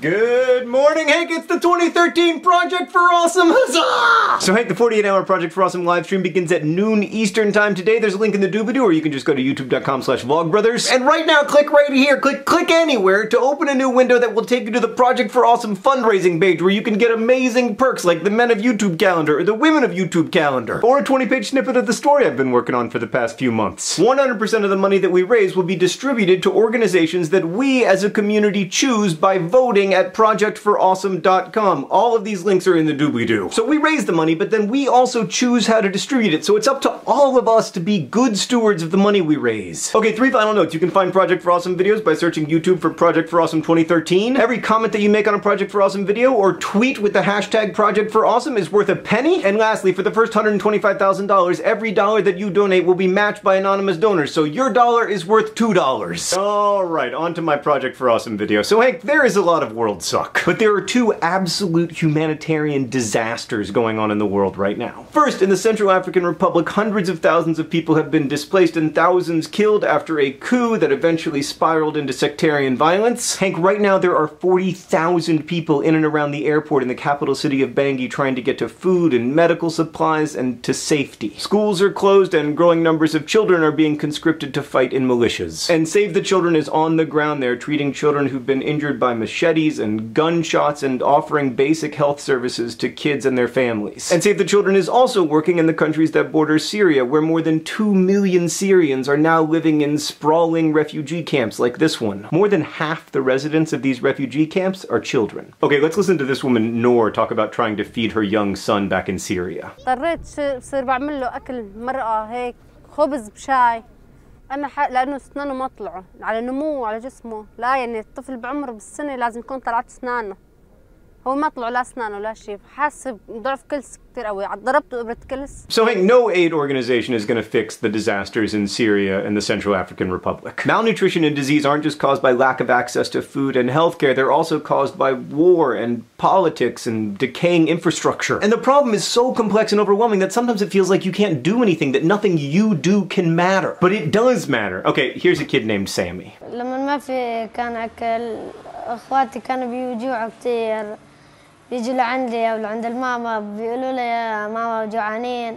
Good morning, Hank! It's the 2013 Project for Awesome! Huzzah! So Hank, the 48-hour Project for Awesome live stream begins at noon Eastern time today. There's a link in the doobly-doo, or you can just go to youtube.com/vlogbrothers. And right now, click right here, click anywhere to open a new window that will take you to the Project for Awesome fundraising page, where you can get amazing perks like the Men of YouTube calendar, or the Women of YouTube calendar, or a 20-page snippet of the story I've been working on for the past few months. 100% of the money that we raise will be distributed to organizations that we as a community choose by voting at projectforawesome.com. All of these links are in the doobly-doo. So we raise the money, but then we also choose how to distribute it, so it's up to all of us to be good stewards of the money we raise. Okay, 3 final notes. You can find Project for Awesome videos by searching YouTube for Project for Awesome 2013. Every comment that you make on a Project for Awesome video or tweet with the hashtag Project for Awesome is worth a penny. And lastly, for the first $125,000, every dollar that you donate will be matched by anonymous donors, so your dollar is worth $2. Alright, on to my Project for Awesome video. So Hank, there is a lot of world suck, but there are 2 absolute humanitarian disasters going on in the world right now. First, in the Central African Republic, hundreds of thousands of people have been displaced and thousands killed after a coup that eventually spiraled into sectarian violence. Hank, right now there are 40,000 people in and around the airport in the capital city of Bangui trying to get to food and medical supplies and to safety. Schools are closed and growing numbers of children are being conscripted to fight in militias. And Save the Children is on the ground there, treating children who've been injured by machetes and gunshots and offering basic health services to kids and their families. And Save the Children is also working in the countries that border Syria, where more than 2 million Syrians are now living in sprawling refugee camps like this one. More than half the residents of these refugee camps are children. Okay, let's listen to this woman, Noor, talk about trying to feed her young son back in Syria. صرت بعمل له أكل مرقة هيك خبز بشاي أنا لأنه أسنانه ما طلعوا على نموه على جسمه لا يعني الطفل بعمره بالسنة لازم يكون طلعت أسنانه هو ما طلعوا لا أسنانه لا شيء حاسب ضعف كلس كتير قوي ضربته إبرة كلس. So Hank, no aid organization is going to fix the disasters in Syria and the Central African Republic. Malnutrition and disease aren't just caused by lack of access to food and healthcare, they're also caused by war and politics and decaying infrastructure. And the problem is so complex and overwhelming that sometimes it feels like you can't do anything, that nothing you do can matter. But it does matter. Okay, here's a kid named Sammy. لما ما في كان أكل أخواتي كانوا بيوجوعوا كتير بيجوا لعندي أو لعند الماما بيقولوا لي يا ماما جوعانين.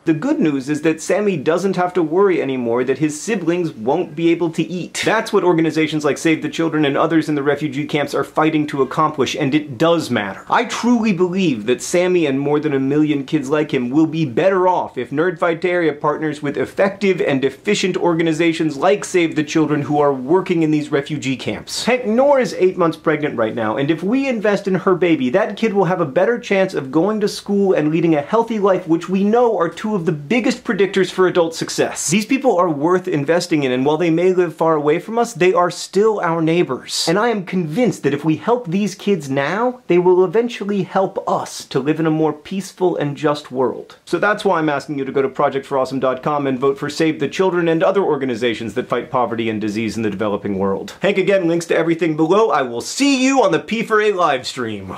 The good news is that Sammy doesn't have to worry anymore that his siblings won't be able to eat. That's what organizations like Save the Children and others in the refugee camps are fighting to accomplish, and it does matter. I truly believe that Sammy and more than 1 million kids like him will be better off if Nerdfighteria partners with effective and efficient organizations like Save the Children who are working in these refugee camps. Hank, Noor is 8 months pregnant right now, and if we invest in her baby, that kid will have a better chance of going to school and leading a healthy life, which we know are 2 of the biggest predictors for adult success. These people are worth investing in, and while they may live far away from us, they are still our neighbors. And I am convinced that if we help these kids now, they will eventually help us to live in a more peaceful and just world. So that's why I'm asking you to go to projectforawesome.com and vote for Save the Children and other organizations that fight poverty and disease in the developing world. Hank, again, links to everything below. I will see you on the P4A live stream.